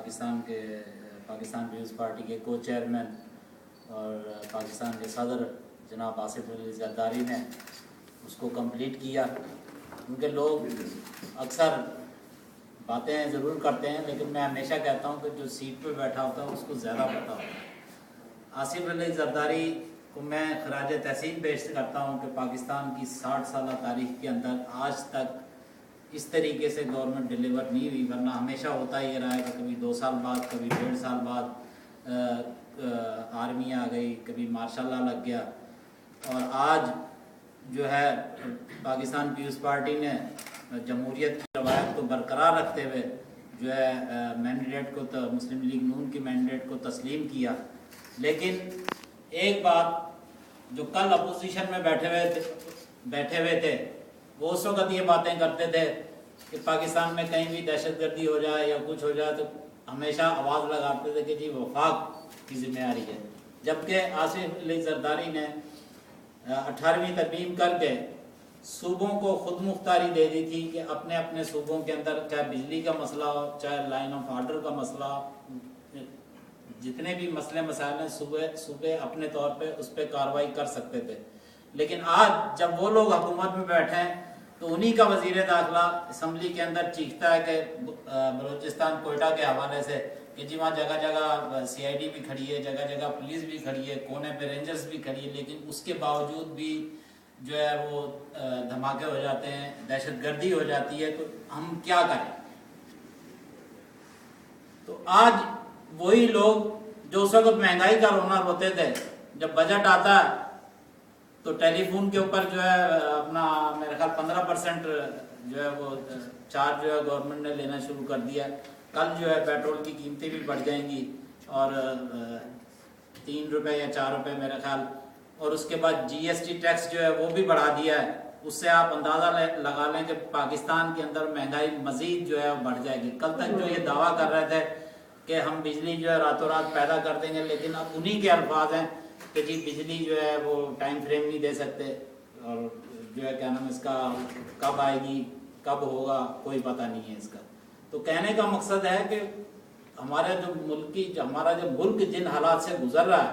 Pakistan peoples party के को chairman और पाकिस्तान के सदर जनाब आसिफ अली जरदारी ने उसको कंप्लीट किया। उनके लोग अक्सर बातें ज़रूर करते हैं, लेकिन मैं हमेशा कहता हूं कि जो सीट पे बैठा होता है उसको ज़्यादा पता होता है। आसिफ अली जरदारी को मैं खराज तहसीन पेश करता हूं कि पाकिस्तान की 60 साल तारीख के अंदर आज तक इस तरीके से गवर्नमेंट डिलीवर नहीं हुई, वरना हमेशा होता ही रहा है कि कभी 2 साल बाद, कभी 1.5 साल बाद आर्मी आ गई, कभी मार्शल लॉ लग गया। और आज जो है पाकिस्तान पीपल्स पार्टी ने जमहूरियत की रवायत को बरकरार रखते हुए जो है मैंडेट को तो मुस्लिम लीग नून की मैंडेट को तस्लीम किया। लेकिन एक बात जो कल अपोजिशन में बैठे हुए थे वो उस वक्त ये बातें करते थे कि पाकिस्तान में कहीं भी दहशतगर्दी हो जाए या कुछ हो जाए तो हमेशा आवाज़ लगाते थे कि जी वफाक की जिम्मेदारी है। जबकि आसिफ अली जरदारी ने 18वीं तरमीम करके सूबों को खुद मुख्तारी दे दी थी कि अपने अपने सूबों के अंदर चाहे बिजली का मसला हो, चाहे लाइन ऑफ ऑर्डर का मसला, जितने भी मसले मसाइल हैं सूबे अपने तौर पे उस पर कार्रवाई कर सकते थे। लेकिन आज जब वो लोग हुकूमत में बैठे हैं तो उन्हीं का वजीर दाखिला असम्बली के अंदर चीखता है कि बलूचिस्तान कोयटा के हवाले से कि जी वहाँ जगह जगह CID भी खड़ी है, जगह जगह पुलिस भी खड़ी है, कोने पे रेंजर्स भी खड़ी है, लेकिन उसके बावजूद भी जो है वो धमाके हो जाते हैं, दहशतगर्दी हो जाती है। तो हम क्या करें? तो आज वही लोग जो उस वक्त महंगाई का रोना रोते थे, जब बजट आता है तो टेलीफोन के ऊपर जो है अपना मेरे ख्याल 15% जो है वो चार्ज जो है गवर्नमेंट ने लेना शुरू कर दिया। कल जो है पेट्रोल की कीमतें भी बढ़ जाएंगी और 3 रुपये या 4 रुपये मेरे ख्याल, और उसके बाद GST टैक्स जो है वो भी बढ़ा दिया है। उससे आप अंदाज़ा लगा लें कि पाकिस्तान के अंदर महंगाई मज़ीद जो है बढ़ जाएगी। कल तक जो ये दावा कर रहे थे कि हम बिजली जो है रातों रात पैदा कर देंगे, लेकिन अब उन्हीं के अल्फाज हैं कि जी बिजली जो है वो टाइम फ्रेम नहीं दे सकते और जो है क्या नाम इसका कब आएगी कब होगा कोई पता नहीं है इसका। तो कहने का मकसद है कि हमारा जो मुल्क जिन हालात से गुजर रहा है,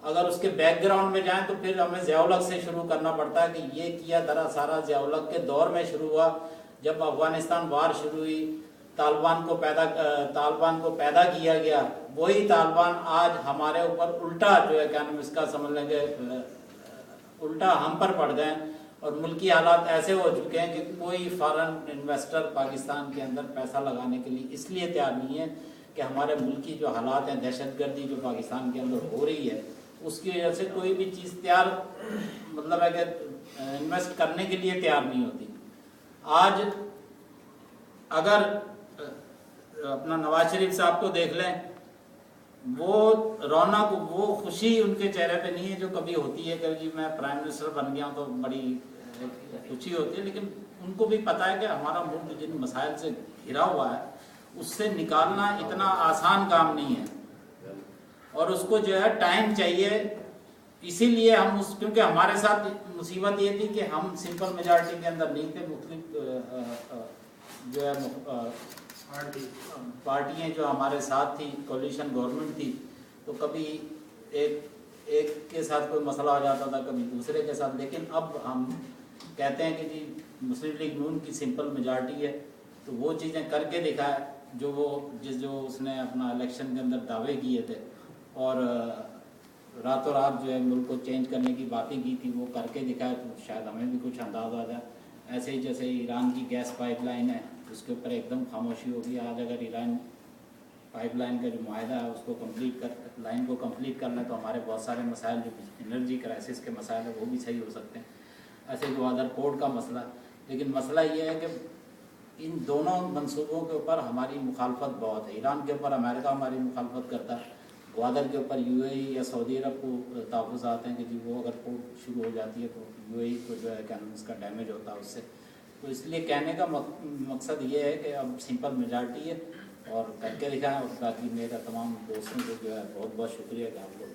अगर उसके बैकग्राउंड में जाएं तो फिर हमें ज़िया-उल-हक से शुरू करना पड़ता है कि ये किया दरा सारा ज़िया-उल-हक के दौर में शुरू हुआ, जब अफगानिस्तान वार शुरू हुई, तालिबान को पैदा किया गया। वही तालिबान आज हमारे ऊपर उल्टा जो है क्या नाम इसका समझ लेंगे उल्टा हम पर पड़ गए और मुल्की हालात ऐसे हो चुके हैं कि कोई फॉरेन इन्वेस्टर पाकिस्तान के अंदर पैसा लगाने के लिए इसलिए तैयार नहीं है कि हमारे मुल्क की जो हालात हैं, दहशतगर्दी जो पाकिस्तान के अंदर हो रही है उसकी वजह से कोई भी चीज़ तैयार मतलब है कि इन्वेस्ट करने के लिए तैयार नहीं होती। आज अगर अपना नवाज शरीफ साहब को देख लें, वो रौनक वो खुशी उनके चेहरे पे नहीं है जो कभी होती है कि जी मैं प्राइम मिनिस्टर बन गया तो बड़ी खुशी होती है। लेकिन उनको भी पता है कि हमारा मुल्क जिन मसाइल से घिरा हुआ है उससे निकालना इतना आसान काम नहीं है और उसको जो है टाइम चाहिए। इसीलिए हम क्योंकि हमारे साथ मुसीबत ये थी कि हम सिंपल मेजॉरिटी के अंदर नहीं थे, मुख्तलिफ जो है पार्टियां जो हमारे साथ थी, कोलिशन गवर्नमेंट थी, तो कभी एक के साथ कोई मसला हो जाता था, कभी दूसरे के साथ। लेकिन अब हम कहते हैं कि जी मुस्लिम लीग नून की सिंपल मेजॉरिटी है, तो वो चीज़ें करके दिखाए जो उसने अपना इलेक्शन के अंदर दावे किए थे और रातों रात जो है मुल्क को चेंज करने की बातें की थी वो करके दिखाए, तो शायद हमें भी कुछ अंदाज़ा आ जाए। ऐसे ही जैसे ईरान की गैस पाइपलाइन है उसके ऊपर एकदम खामोशी होगी। आज अगर ईरान पाइपलाइन का जो मुआहदा है उसको लाइन को कंप्लीट करना है तो हमारे बहुत सारे मसाइल जो एनर्जी क्राइसिस के मसाइल है वो भी सही हो सकते हैं। ऐसे ग्वादर पोर्ट का मसला, लेकिन मसला ये है कि इन दोनों मंसूबों के ऊपर हमारी मुखालफत बहुत है। ईरान के ऊपर अमेरिका हमारी मुखालफत करता है, ग्वादर के ऊपर UAE या सऊदी अरब को तहफ़्फ़ुज़ आते हैं कि जी वो अगर पोर्ट शुरू हो जाती है तो UAE को जो है क्या इसका डैमेज होता है उससे। तो इसलिए कहने का मकसद ये है कि अब सिंपल मेजॉरिटी है और करके दिखाएं। और बाकी मेरा तमाम दोस्तों को जो है बहुत बहुत शुक्रिया कि आप लोग